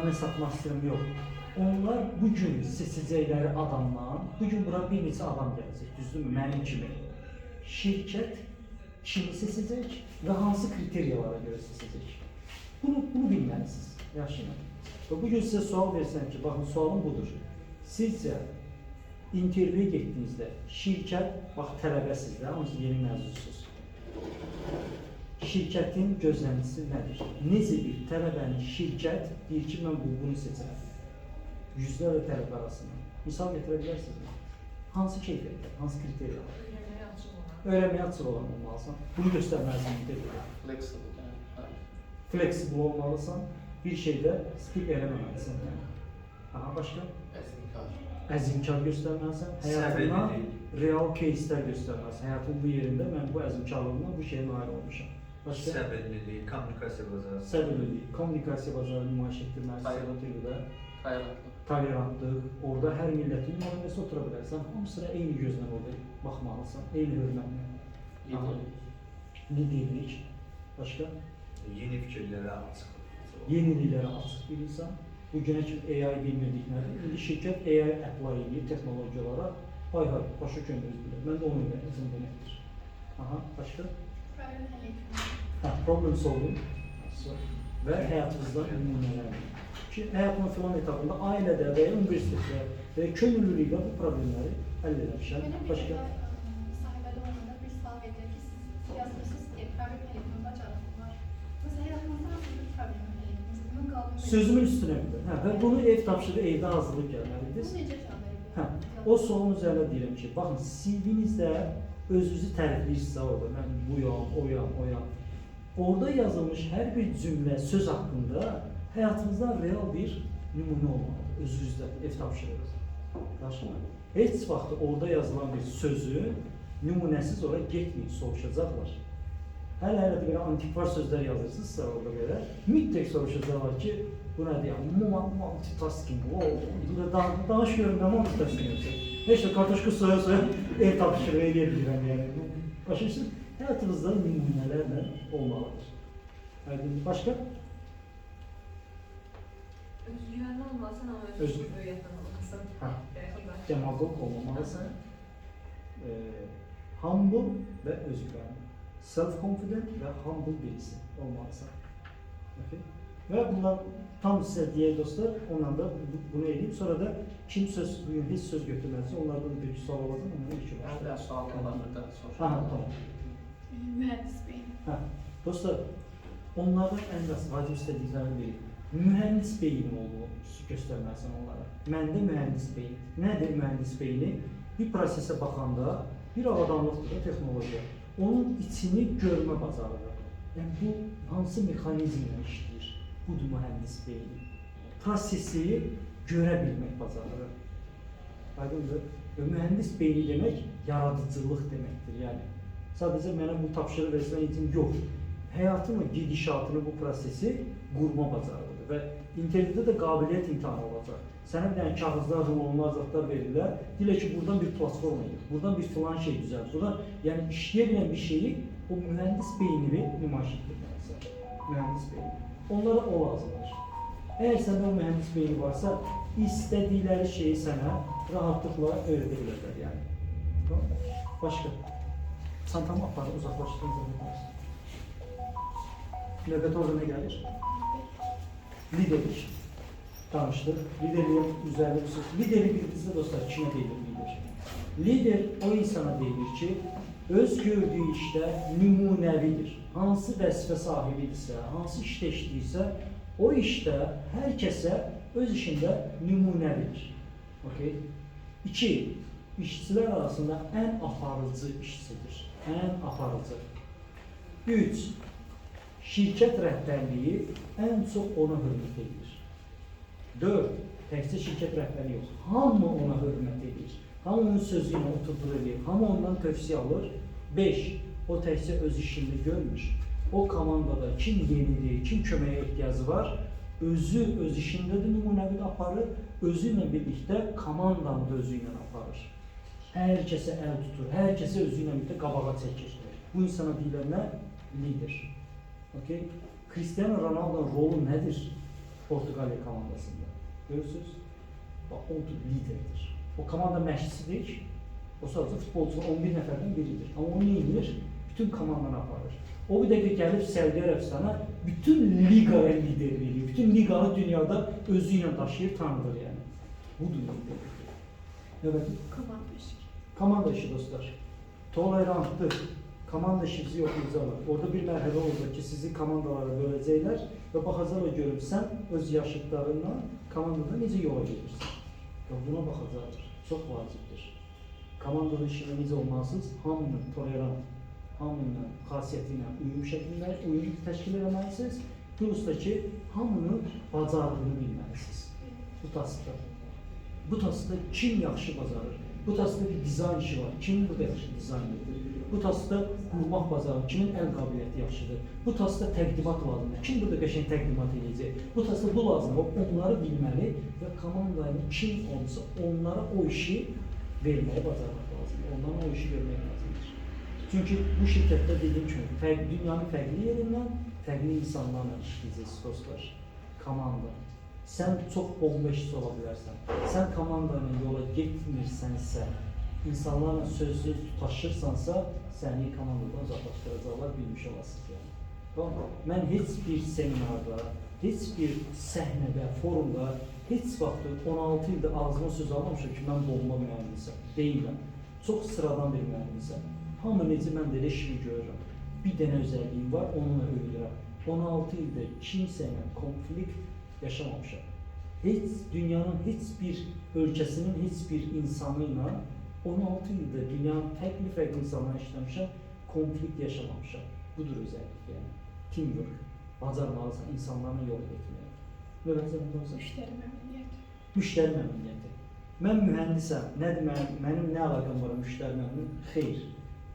mən satmaq istəyirəm, yox. Onlar bugün seçəcəkləri adamdan, bugün bura bir neçə adam gələcək, düzdürmü? Mənim kimi. Şirkət kimi seçəcək və hansı kriteriyalara görə seçəcək? Bunu bilməlisiniz, yaxşı mı? Və bugün sizə sual versəm ki, baxın, sualım budur. Sizcə intervyuya getdiyinizdə şirkət, bax, tələbəsiz də, hamısı yeni məzunsunuz. Şirkətin gözləntisi nədir? Necə bir tələbəni şirkət deyir ki, mən bunu seçərəm? Yüzlərlə tələbə arasında. Misal gətirə bilərsiniz. Hansı keyfiyyətlər, hansı kriteriyalar? Öyrənməyə açıq olan olmalısan. Bunu göstərməlisən intervyuda. Flexible olmalısan. Bir şeydə skip eləməməlisən. Aha, başqa? Əzimkar göstərməlisən. Həyatından real case'lər göstərməlisən. Həyatın bu yerində mən bu əzimkarlığımla bu şeyə nail olmuşam. Səbirlilik, kommunikasiya bazarı. Səbirlilik, kommunikasiya bazarı nümayiş etdirməlisən. Tolerantlıq, orada hər millətin nümayəndəsi otura bilərsən. Hamısına eyni gözlə orada baxmalısan, eyni hörmətlə. Liderlik, başqa? Yeni fikirlərə açıq. Yenililərə açıq bir insan. Bugünə kimi AI bilmirdikləri, indi şirkət AI apply edir texnologiyalara. Hay-hay, başa köndürüz bilir. Mən də onu öyrənəcəm deməkdir. Aha, başqa? Problem solving və həyatımızdan nümunələrdir. Ki, həyatımın filan etapında ailədə və ya universitetdə və ya könüllülüklə bu problemləri həll edəmişəm. Başqa? Sahibəli olanda bir sual verir ki, siz yazmışsınız ki, problem həllətin bacarığı var. Mesela həyatınızda nasıl bir problem həlləttiniz? Bunun qalbını... Sözümün üstünə bilir. Və bunu ev tapşırı, evdə hazırlıq gəlməlidir. Bu necə cavab verir? O sualın üzərində deyirəm ki, baxın, CV-nizdə özünüzü tərifləyirsinizsə orada, mən buyam, oyam. Orada yazılmış hər bir cümlə, söz haqqında həyatınızdan real bir nümunə olmalıdır, özünüzdə, ev tapşırırız. Heç vaxt orada yazılan bir sözü nümunəsiz oraya getməyin, soruşacaqlar. Hələ də belə antikvar sözlər yazırsınızsa orada belə, mütləq soruşacaqlar ki, bu nədir ya, multitasking, danış görüm, nə multitasking yoxsa? Heç də kartoşka soya ev tapşırığı edə bilirəm, yəni. Başlayırsınız, həyatınızda nümunələrlə olmalıdır. Başqa? Özgüvənli olmalısan, amma özgüvənli olmalısan. Demagog olmamalısan. Humble və özgüvənli. Self-confident və humble birisi olmalısan. Və bunlar tam sizə deyək dostlar, ondan da bunu edeyim. Sonra da kim bugün heç söz götürməlisə, onlardan bir sual olacaq, ondan ilk başlayalım. Mən də sual olanlarda soruşam. Tamam. Mühəndis beyin. Dostlar, onlardan ən vacib istədiklərini deyil. Mühəndis beyni olduğunu göstərməlisən onlara. Məndə mühəndis beyni. Nədir mühəndis beyni? Bir prosesə baxanda, bir avadanlıqdır da texnologiya. Onun içini görmə bacarığı. Yəni, bu hansı mexanizmlə işləyir? Budur mühəndis beyni. Prosesi görə bilmək bacarığı. Aydındır. Mühəndis beyni demək, yaradıcılıq deməkdir. Yəni, sadəcə mənə bu tapşırıq versinə için yox. Həyatımı, gedişatını, bu prosesi qurma bacarıqdır. Və intervyuda da qabiliyyət imtihanı olacaq. Sənə bir dənə kağızlar, rulonlar, zatlar verirlər. Dilə ki, buradan bir platforma edir, buradan bir filan şey düzəlir. Buradan, yəni işləyə bilən bir şeyi o mühəndis beynini nümayiş etdirməlisən. Mühəndis beyni. Onlara o lazımdır. Əgər səndə o mühəndis beyni varsa, istədikləri şeyi sənə rahatlıqla öyrədə bilərlər. Yəni. Başqa. Çantamı aparı uzaqlaşdırınca nə qalsın? Növbəti orada nə gəlir? Liderlik. Danışdıq. Liderliyin üzərində bir söz. Lideri bildiyinizdə dostlar, kimə deyilir lider? Lider o insana deyilir ki, öz gördüyü işdə nümunəvidir. Hansı vəzifə sahibidirsə, hansı işdə işləyirsə, o işdə hər kəsə öz işində nümunəvidir. 2. İşçilər arasında ən aparıcı işçidir. Ən aparıcı. 3. Şirkət rəhbərliyi ən çox ona hörmət edir. 4. Təkcə şirkət rəhbəri yox, hamı ona hörmət edir. Hamı onun sözü ilə oturduğu edir, hamı ondan tövsiyə alır. 5. O təkcə öz işində görmür. O komandada kim yenidir, kim köməyə ehtiyacı var, özü öz işində də nümunəvi aparır, özü ilə birlikdə komandanı da özü ilə aparır. Hər kəsə əl tutur, hər kəsə özü ilə birlikdə qabağa çəkir. Bu insana deyilənə lider. Cristiano Ronaldo'nun rolu nədir? Portuqaliya komandasında. Görürsünüz? Bax, o liderdir. O komanda məşqçisidir. O sadəcə futbolçu 11 nəfərdən biridir. Amma o nə edir? Bütün komandanı aparır. O bir dəqiqə gəlib Səudiyyə Ərəbistana bütün liqaya liderlik edir. Bütün liqanı dünyada özü ilə daşıyır, tanıdır yəni. Budur liderlik. Evet. Komanda işi. Komanda işi dostlar. Tolerantlı. Komanda işinizi yoxlayacaqlar. Orada bir mərhələ olacaq ki, sizi komandalara böləcəklər və baxacaqlar görüb sən öz yaşıtlarından komandada necə yola gedirsən. Və buna baxacaqlar. Çox vacibdir. Komandada işində necə olmalısınız? Hamını tolerant, hamının xasiyyəti ilə uyum şəklində uyum təşkil etməlisiniz. Plus da ki, hamının bacardığını bilməlisiniz. Bu tasda. Bu tasda kim yaxşı bacarır? Bu tasda bir dizayn işi var. Kim burada yaxşı dizayn edir? Bu tasda qurmaq bacarır. Kimin əl qabiliyyəti yaxşıdır? Bu tasda təqdimat lazımdır. Kim burada qəşəng təqdimat edəcək? Bu tasda bu lazımdır. Onları bilməli və komandanın kim olsa onlara o işi verməyə bacarmaq lazımdır. Ondan o işi vermək lazımdır. Çünki bu şirkətdə dediyim kimi dünyanın fərqli yerindən fərqli insanlarla işləyəcəksiniz dostlar. Komanda. Sən çox bomba işçi ola bilərsən. Sən komandanın yola getmirsənsə, insanlarla sözlü tutaşırsansa, səni komandadan uzaqlaşdıracaqlar, bilmiş olasınız yəni. Tamam. Mən heç bir seminarda, heç bir səhnədə, forumda, heç vaxt 16 ildə ağzıma söz almamışam ki, mən bomba mühəndisəm. Deyiləm. Çox sıradan bir mühəndisəm. Hamı necə mən də elə işimi görürəm. Bir dənə özəlliyim var, onunla öyülürəm. 16 ildə kimsə ilə konflikt yaşamamışam. Dünyanın heç bir ölkəsinin heç bir insanı ilə 16 ildə dünyanın fərqli insanlarla işləmişəm, konflikt yaşamamışam. Budur özəllik yəni. Teamwork. Bacarmalısan insanlarla yol getməyə. Müştəri məmnuniyyəti. Müştəri məmnuniyyəti. Mən mühəndisəm. Nədir mənim nə əlaqəm var müştəri məmnuniyyəti? Xeyr.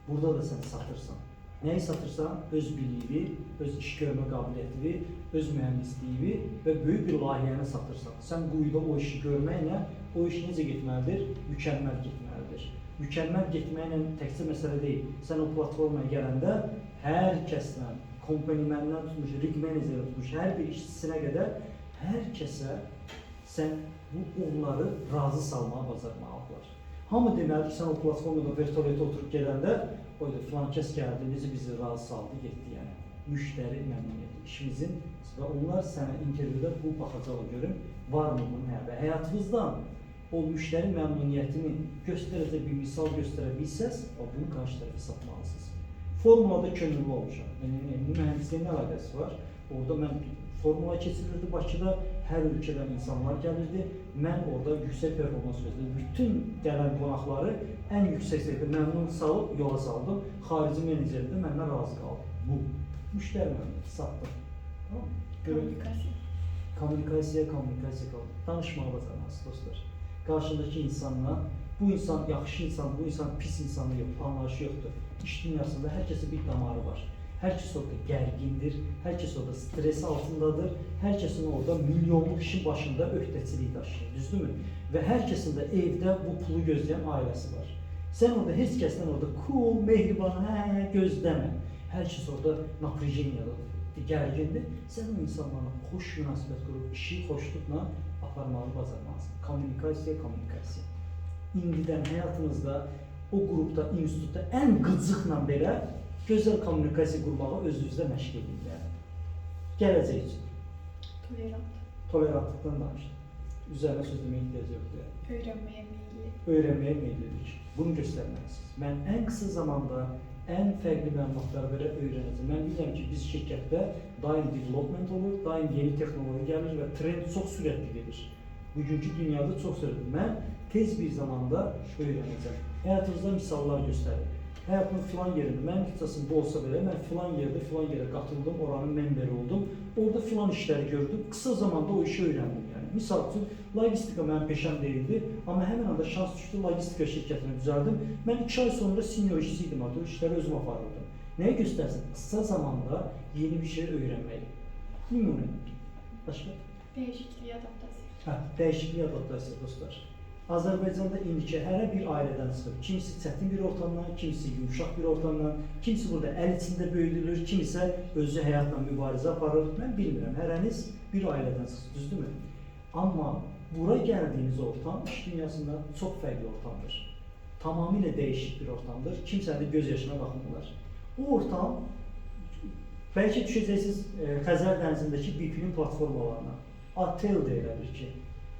Burada da sən satırsan. Nəyi satırsan? Öz biliyini, öz iş görmə qabiliyyətini, öz mühəndisliyi və böyük bir layihəni satırsan. Sən quyuda o işi görməklə o iş necə getməlidir? Mükəmməl getməlidir. Mükəmməl getməklə təkcə məsələ deyil. Sən o platformaya gələndə hər kəslə, kompani məndən tutmuş, rig menecerə tutmuş, hər bir işçisinə qədər hər kəsə sən onları razı salmağa bacarmalıdırlar. Hamı deməli ki, sən o platformada vertolyota oturub gələndə oyda filan kəs gəldi, necə bizi razı saldı, getdi yəni. Müştəri məmnuniyyəti işimizin və onlar sənə intervyuda bu baxacağı görün, varmı bunun həyatı? Həyatınızdan o müştəri məmnuniyyətini göstərəcək bir misal göstərə bilsəz, bunu qarşı tərəfə satmalısınız. Formulada könüllü olmuşam. Mühəndisliyin nə əlaqəsi var? Orada mən formula keçirirdi Bakıda, hər ölkədən insanlar gəlirdi. Mən orada yüksək performans göstərdim. Bütün gələn qonaqları ən yüksək səviyyədə məmnun salıb yola saldım. Xarici meneceri də məndən razı qaldı. Bu. Müştəri məmnuniyyəti satdım. Tamam mı? Kommunikasiya. Kommunikasiya qaldı. Danışmağa bacarmalısınız dostlar. Qarşındakı insanla, bu insan yaxşı insan, bu insan pis insanı yox, anlayışı yoxdur. İş dünyasında hər kəsin bir damarı var. Hər kəs orada gərgindir, hər kəs orada stres altındadır, hər kəsin orada milyonluq işin başında öhdəçilik daşıyır, düzdürmü? Və hər kəsin də evdə bu pulu gözləyən ailəsi var. Sən orada heç kəsdən orada cool, mehriban, gözləmə. Hər kəs orada naprijeniyadır, gərgindir. Sən o insanlarla xoş münasibət qurub, işi xoşluqla aparmağı bacarmalısın. Kommunikasiya. İndidən həyatınızda, o qrupda, institutda ən qıcıqla belə gözəl kommunikasiya qurmağı özünüzdə məşq edin. Gələcək üçün. Tolerant. Tolerantlıqdan danışdım. Üzərinə söz deməyə ehtiyac yoxdur. Öyrənməyə meyilli. Öyrənməyə meyillidir. Bunu göstərməlisiniz. Mən ən qısa zamanda ən fərqli məlumatları belə öyrənəcəm. Mən bilirəm ki, biz şirkətdə daim development olur, daim yeni texnologiya gəlir və trend çox sürətli gedir. Bugünkü dünyada çox sürətli. Mən tez bir zamanda öyrənəcəm. Həyatınızda misallar göstərir. Həyatımın filan yerində, mənim ixtisasım bu olsa belə, mən filan yerə qatıldım, oranın memberi oldum. Orada filan işləri gördüm, qısa zamanda o işi öyrəndim yəni. Misal üçün, logistika mənim peşəm deyildi, amma həmin anda şans düşdü, logistika şirkətini düzəldim. Mən 2 ay sonra senior işçi idim, o işləri özüm aparırdım. Nəyə göstərsin? Qısa zamanda yeni bir şey öyrənməyi. Nümunə. Başqa? Dəyişikliyə adaptasiya. Dəyişikliyə adaptasiya dostlar. Azərbaycanda indiki hər bir ailədən çıxıb, kimisi çətin bir ortamdan, kimisi yumuşaq bir ortamdan, kimisi burada əl içində böyüdülür, kimisi özü həyatla mübarizə aparır. Mən bilmirəm, hərəniz bir ailədensiniz, düzdürmü? Amma bura gəldiyiniz ortam iş dünyasında çox fərqli ortamdır. Tamamilə dəyişik bir ortamdır. Kimsənin göz yaşına baxmırlar. O ortam, bəlkə düşəcəksiniz Xəzər dənizindəki BP-nin platformalarına. Otel deyilədir ki,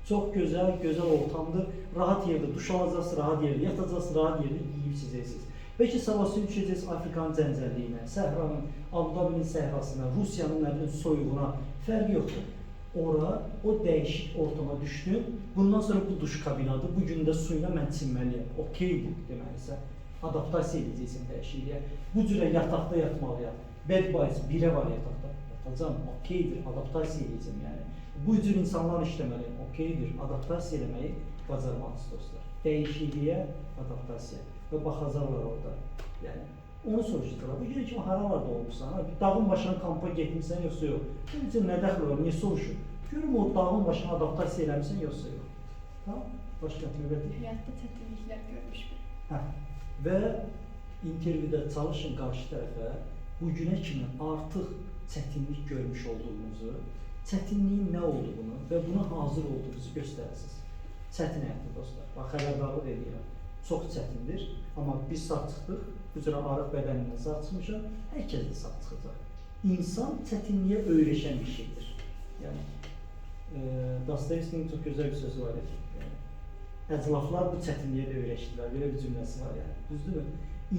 çox gözəl ortamdır. Rahat yerdə duş alacaqsınız, rahat yerdə yatacaqsınız, rahat yerdə yeyib içəcəksiniz. Bəlkə sabahsı düşəcəksiniz Afrikanın cəncəlliyinə, Səhranın, Abu-Dabinin səhrasına, Rusiyanın soyuğuna, fərqi yoxdur. Ora, o dəyişik ortama düşdüm. Bundan sonra bu duş kabinadır. Bu gün də suyla mən çinməliyəm. Okeydir deməlisə. Adaptasiya edəcəksin dəyişikliyə. Bu cürə yataqda yatmalıyam. Bed boys, birə var yataqda. Yatacam, okeydir. Adaptasiya edəcəm yəni. Bu cür insanlar işləməliyəm. Okeydir. Adaptasiya eləməyi bacarmalısınız dostlar. Dəyişikliyə adaptasiya. Və baxacaqlar orada. Yəni, onu soruşdular. Bu gün kimi haralarda olmuşsan, dağın başına kampa getmişsən yoxsa yox. Bunun üçün nə dəxli var, niyə soruşur? Görüm o dağın başına adaptasiya eləmişsən yoxsa yox. Tamam? Başqa növbəti. Həyatda çətinliklər görmüş biri. Hə. Və intervyuda çalışın qarşı tərəfə bugünə kimi artıq çətinlik görmüş olduğunuzu, çətinliyin nə olduğunu və buna hazır olduğunuzu göstərəsiniz. Çətin həyatdır dostlar. Bax, xəbərdarlıq edirəm. Çox çətindir, amma biz sağ çıxdıq, bu cürə arıq bədənindən sağ çıxmışam, hər kəs də sağ çıxacaq. İnsan çətinliyə öyrəşən bir şeydir. Yəni, Dostoyevskinin çox gözəl bir sözü var idi. Əclaflar bu çətinliyə də öyrəşdilər, belə bir cümləsi var yəni. Düzdürmü?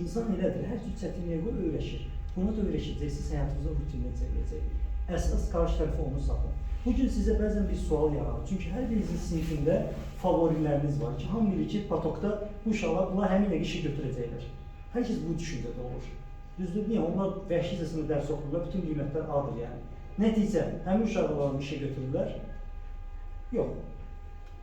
İnsan elədir, hər cür çətinliyə bu öyrəşir. Buna da öyrəşəcəksiniz, həyatınızda rutinlə çəkiləcək. Əsas qarşı tərəfə onu saxın. Bugün sizə bəzən bir sual yaranır. Çünki hər birinizin sinifində favoriləriniz var ki, hamı bilir ki, patokda bu uşaqlar bunlar həmin işi götürəcəklər. Hər kəs bu düşüncədə olur. Düzdür, niyə? Onlar vəhşicəsinə dərs oxuyurlar, bütün qiymətlər adır yəni. Nəticə, həmin uşaqlarını işə götürürlər? Yox.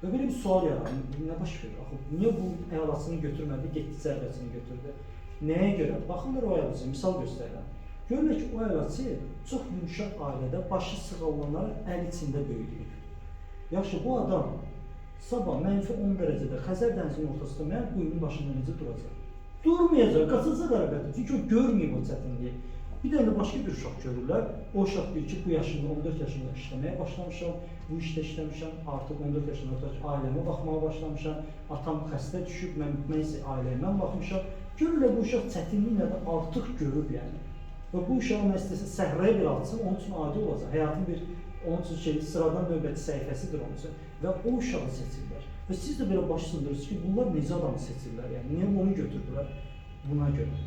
Və belə bir sual yaranır, nə baş verir? Axı, niyə bu əlasını götürmədi, getdi zərbəsini götürdü? Nəyə görə? Baxınlar o əlasını, misal göstərirəm. Görürlər ki, o əlaçı çox yumuşaq ailədə başı sığalanlarla əl içində böyüdülür. Yaxşı, bu adam sabah -10 dərəcədə Xəzər dənizinin ortasında mənim quyunun başında necə duracaq? Durmayacaq, qaçacaq əlbəttə, çünki o görməyib o çətinliyi. Bir dənə də başqa bir uşaq görürlər. O uşaq deyir ki, bu yaşında, 14 yaşında işləməyə başlamışam, bu işdə işləmişəm, artıq 14 yaşında ailəmə baxmağa başlamışam, atam xəstə düşüb, mən isə ailəmə baxmışam. Görürlər, bu uşaq çətinliklə də artıq görüb yəni. Və bu uşağın nəstəsi səhraya bir atsın, onun üçün adi olacaq. Həyatın bir, onun üçün sıradan növbəti səhifəsidir onun üçün. Və o uşağı seçirlər. Və siz də belə baş sındırırsınız ki, bunlar necə adamı seçirlər, yəni niyə onu götürdülər? Buna görə.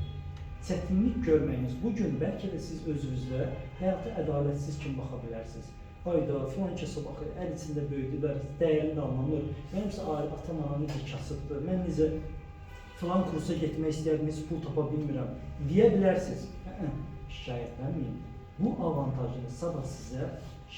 Çətinlik görməyiniz bugün bəlkə də siz özünüzdə həyata ədalətsiz kimi baxa bilərsiniz. Hayda, filan kəsə baxır, əl içində böyüdülər, dəyərini də anlamır. Mənimsə atam anam necə kasıbdır, mən necə filan kursa getmək istəyərdim, heç pul tapa bilmirəm. Deyə bilərsiniz. Şikayətlənməyin. Bu avantajını sabah sizə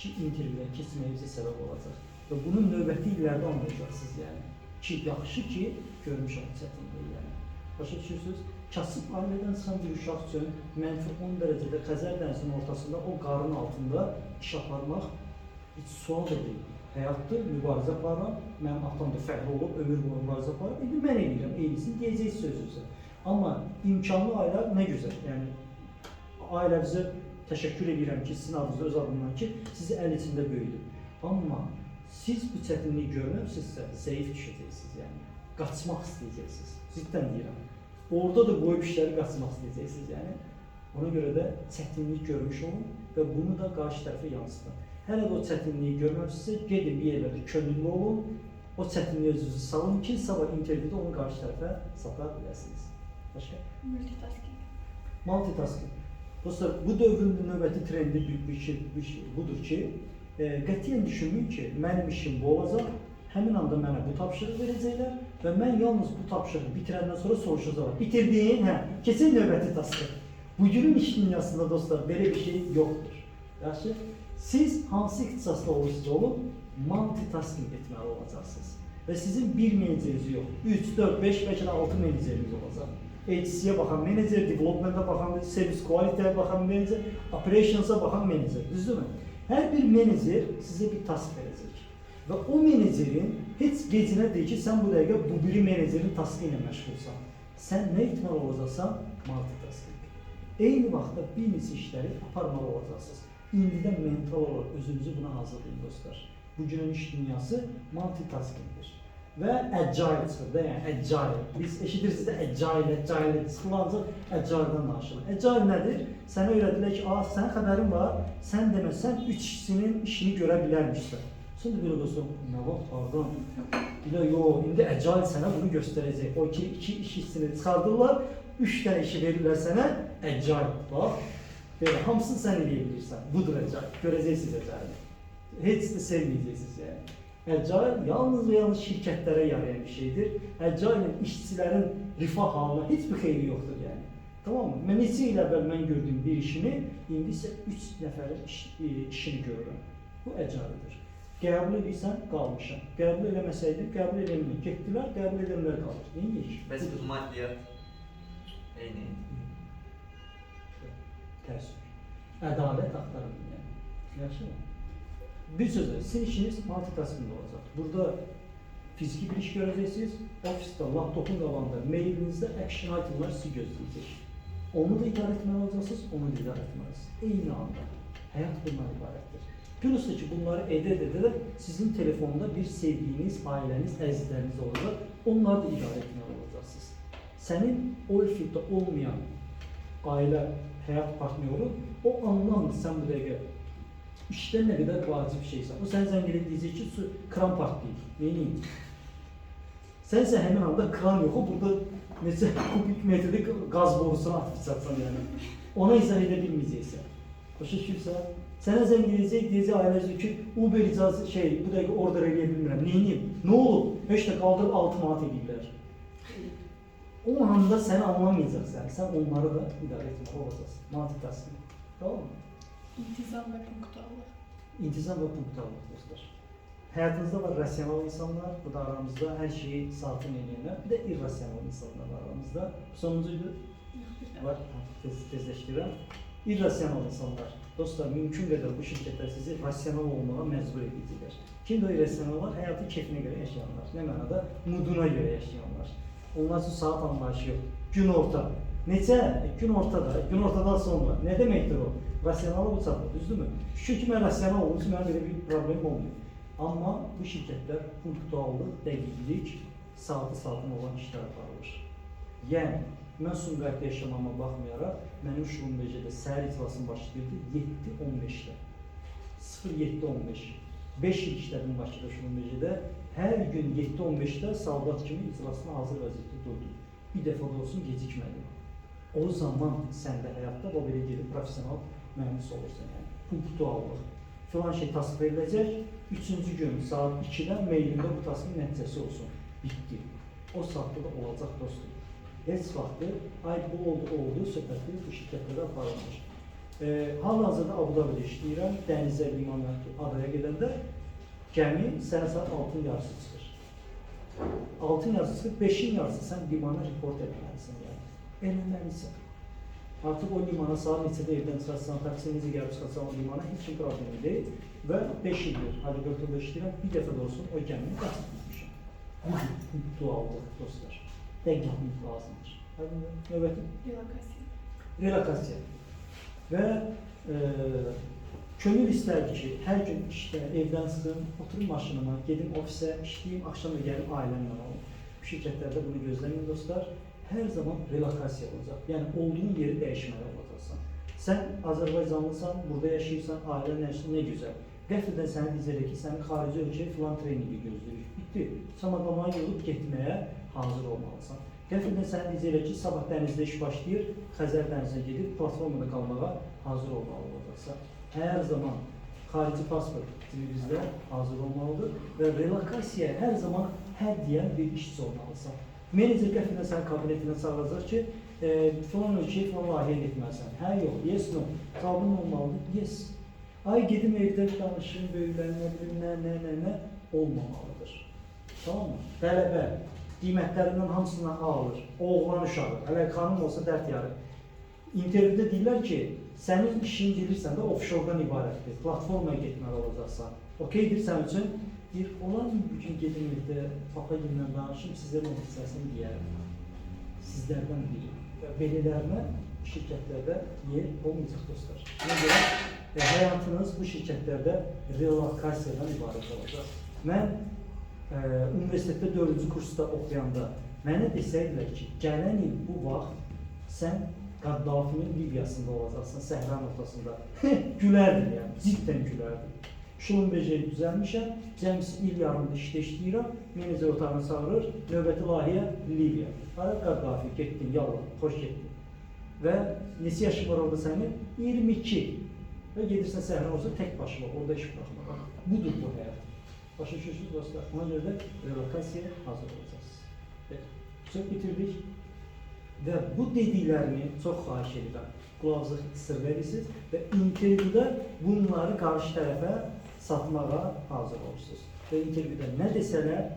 intervyuya keçməyinizə səbəb olacaq. Və bunun növbəti illərdə anlayacaqsınız yəni. Ki, yaxşı ki, görmüşəm çətinliyi yəni. Başa düşürsünüz? Kasıb ailədən çıxan bir uşaq üçün -10 dərəcədə Xəzər dənizinin ortasında o qarın altında iş aparmaq heç sual da deyil. Həyatda mübarizə aparıram, mənim atam da fərqli olub, ömür boyu mübarizə aparıb, indi mən eləyirəm, eynisini deyəcəksiniz sözünüzə. Amma imkanlı ailə nə gözəl, yəni ailəvizə təşəkkür edirəm ki, sizin adınızda öz adımdan ki, sizi əl içində böyüdüm. Amma siz bu çətinliyi görməmsinizsə, zəif düşəcəksiniz yəni, qaçmaq istəyəcəksiniz, ciddən deyirəm. Orada da boyu pişləri qaçmaq istəyəcəksiniz yəni. Ona görə də çətinlik görmüş olun və bunu da qarşı tərəfə yansıdın. Hələ də o çətinliyi görməmsinizsə, gedin bir yerlərdə könüllü olun, o çətinliyi özünüzü salın ki, sabah intervyuda onu qarşı tərəfə sata biləsiniz. Başqa? Multitasking. Multitasking. Dostlar, bu dövrün növbəti trendi budur ki, qətiyyən düşünməyin ki, mənim işim bu olacaq, həmin anda mənə bu tapşırıq verəcəklər və mən yalnız bu tapşırığı bitirəndən sonra soruşacaqlar. Bitirdin, hə, keçin növbəti taskı. Bugünün iş dünyasında dostlar, belə bir şey yoxdur. Yaxşı? Siz hansı ixtisasda olursunuz olun, multitasking etməli olacaqsınız. Və sizin bir meneceriniz yox, 3, 4, 5, bəlkə də 6 meneceriniz olacaq. HC'yə baxan menecer, development'a baxan menecer, service quality'yə baxan menecer, operations'a baxan menecer, düzdürmü? Hər bir menecer sizə bir task verəcək. Və o menecerin heç gecinə deyir ki, sən bu dəqiqə bu biri menecerin taskı ilə məşğulsan. Sən nə etməli olacaqsan? Multitasking. Eyni vaxtda bir neçə işləri aparmalı olacaqsınız. İndidən mental olaraq özünüzü buna hazırlayın dostlar. Bugünün iş dünyası multitaskingdir. Və agile çıxır da, yəni agile. Biz eşidirsiniz də agile, sıxılancaq agile'dan danışılır. Agile nədir? Sənə öyrədilər ki, sənin xəbərin var, sən deməsən 3 kişinin işini görə bilərmişsən. Sonra belə dostum, nə var, pardon. Bilə, yox, indi agile sənə bunu göstərəcək. O ki, 2 iş hissini çıxardırlar, 3 dənə işi verirlər sənə, agile. Bax, belə, hamısını sən eləyə bilirsən. Budur agile, görəcəksiniz agile. Heç də sevməyəcəksiniz yəni. Agile yalnız və yalnız şirkətlərə yarayan bir şeydir. Agile işçilərin rifah halına heç bir xeyri yoxdur yəni. Tamam mı? Mən neçə il əvvəl mən gördüyüm bir işini, indi isə 3 nəfərin işini görürəm. Bu agile'dir. Qəbul edirsən, qalmışam. Qəbul eləməsəydim, qəbul eləməyəm. Getdilər, qəbul edənlər qalır. Neymiş? Bəs bu maddiyyat eyni. Təəssüf. Ədalət axtarılır yəni. Yaxşı mı? Bir sözlə, sizin işiniz multitasking olacaq. Burada fiziki bir iş görəcəksiniz, ofisdə, laptopun qabağında, mailinizdə action itemlar sizi gözləyəcək. Onu da idarə etməli olacaqsınız, onu da idarə etməlisiniz. Eyni anda. Həyat bundan ibarətdir. Plus da ki, bunları edə sizin telefonda bir sevdiyiniz, ailəniz, əzizləriniz olacaq. Onları da idarə etməli olacaqsınız. Sənin o ilfildə olmayan ailə, həyat partnyoru, o anlamdır sən bu dəqiqə İşdə nə qədər vacib şeysən. O sən zəng edib deyəcək ki, kran partlayır. Neyini? Sən isə həmin anda kran yox, burada neçə kubik metrli qaz borusuna atacaqsan yəni. Ona izah edə bilməyəcəksən. Başa düşürsən? Sənə zəng edəcək, deyəcək ailəci ki, Uber icazı bu dəqiqə order eləyə bilmirəm. Neyini? Nə olub? 5 də qaldırıb 6 manat edirlər. O anda sən anlamayacaqsan. Sən onları da idarə etməli olacaqsın. Multitasking. Tamam mı? İntizam və punktuallıq. İntizam və punktuallıq dostlar. Həyatınızda var rasional insanlar, bu da aramızda hər şeyi saatın eləyənlər, bir də irrasional insanlar var aramızda. Sonuncuydu? Var, tezləşdirəm. İrrasional insanlar. Dostlar, mümkün qədər bu şirkətlər sizi rasional olmağa məcbur edəcəklər. Kimdə o irrasionallar? Həyatı keyfinə görə yaşayanlar. Nə mənada? Muduna görə yaşayanlar. Onlar üçün saat anlayışı yox. Gün orta. Neçə? Gün ortada. Gün ortadan sonra. Nə deməkdir o? Rasionalı bu çatır, düzdürmü? Şükür ki, mən rasional olduğum üçün mənim belə bir problem olmuyor. Amma bu şirkətlər punktuallıq, dəqiqlik, saatın olan işlər aparılır. Yəni, mən Sumqayıtda yaşamama baxmayaraq, mənim Şurumbeçədə səhər iclasım başlayırdı 7:15-də. 07:15. 5 il işlədim Bakıda Şurumbeçədə. Hər gün 7:15-də saldat kimi iclasına hazır vəziyyətdə durdum. Bir dəfə də olsun gecikmədim. O zaman sən də həyatda o belə gedib profesional mühəndis olursan yəni. Punktuallıq. Filan şey task veriləcək, 3-cü gün saat 2-də mailində bu taskın nəticəsi olsun. Bitdi. O saatda da olacaq dostum. Heç vaxtı, ay bu oldu, söhbəti bu şirkətlərdə aparılmış. Hal-hazırda Abu-Dhabi'də işləyirəm, dənizə, limana, adaya gedəndə gəmi sənə saat 6-ın yarısı çıxır. 6-ın yarısı çıxır, 5-in yarısı sən limana report etməlisən yəni. Eləməlisən. Artıq o limana saat neçədə evdən çıxarsan, taksinizi gəlib çıxarsan o limana heç kim problemi deyil və 5 ildir haliqortada işləyirəm, bir dəfə də olsun o gəmini qaçıb gitmişəm. Punktuallıq dostlar. Dəqiqlik lazımdır. Növbəti? Relokasiya. Relokasiya. Və könül istərdi ki, hər gün işdə, evdən çıxım, oturum maşınıma, gedim ofisə, işləyim, axşam da gəlim ailəmlə olum. Bu şirkətlərdə bunu gözləməyin dostlar. Hər zaman relokasiya olacaq. Yəni, olduğun yeri dəyişməli olacaqsan. Sən Azərbaycanlısan, burada yaşayırsan, ailən yaşayırsan, nə gözəl. Qəfildən səni dizəlir ki, sənin xarici ölkəyə filan treningi gözləyir. Bitdi. Çamadanları yolub getməyə hazır olmalısan. Qəfildən səni dizəlir ki, sabah dənizdə iş başlayır, Xəzər dənizinə gedib platformada qalmağa hazır olmalı olacaqsan. Hər zaman xarici pasport bizdə hazır olmalıdır və relokasiyaya hər zaman hər deyən bir işçi olmalısan. Menecer qəfildən sənin kabinetinə çağıracaq ki, filan ölkəyə filan layihəyə getməlisən. Hə, yox, yes, no. Cavabın olmalıdır, yes. Ay, gedim evdə danışım, böyüklərlə, nə olmamalıdır. Tamam mı? Tələbə qiymətlərindən hamısından alır. Oğlan uşağı, hələ xanım olsa dərd yarı. İntervyuda deyirlər ki, sənin işin gelirsən də offshore-dan ibarətdir. Platformaya getməli olacaqsan. Okeydir sən üçün? Deyir, olan bugün gedim evdə, papa günlə danışım, sizlərlə hissəsini deyərəm. Sizlərdən biri. Və belələrinə şirkətlərdə yer olmayacaq dostlar. Buna görə və həyatınız bu şirkətlərdə relokasiyadan ibarət olacaq. Mən universitetdə 4-cü kursda oxuyanda mənə desəydilər ki, gələn il bu vaxt sən Qaddafinin Libiyasında olacaqsan, səhra noktasında. Gülərdim yəni, cidden gülərdim. Şulunbecə düzəlmişəm, cəmsi il yarımda işləyirəm, menecer otağına çağırır, növbəti layihə Libiya. Hara Qaddafi, getdin, yallah, xoş getdin. Və neçə yaşın var orada sənin? 22. Və gedirsən səhra olsa tək başına, orada iş buraxmağa. Budur bu həyat. Başa düşürsünüz dostlar, ona görə də relokasiyaya hazır olacaqsınız. Söz bitirdik. Və bu dediklərimi çox xahiş edirəm. Qulağınıza sır verirsiniz və intervyuda bunları qarşı tərəfə satmağa hazır olursunuz. Və intervyuda nə desələr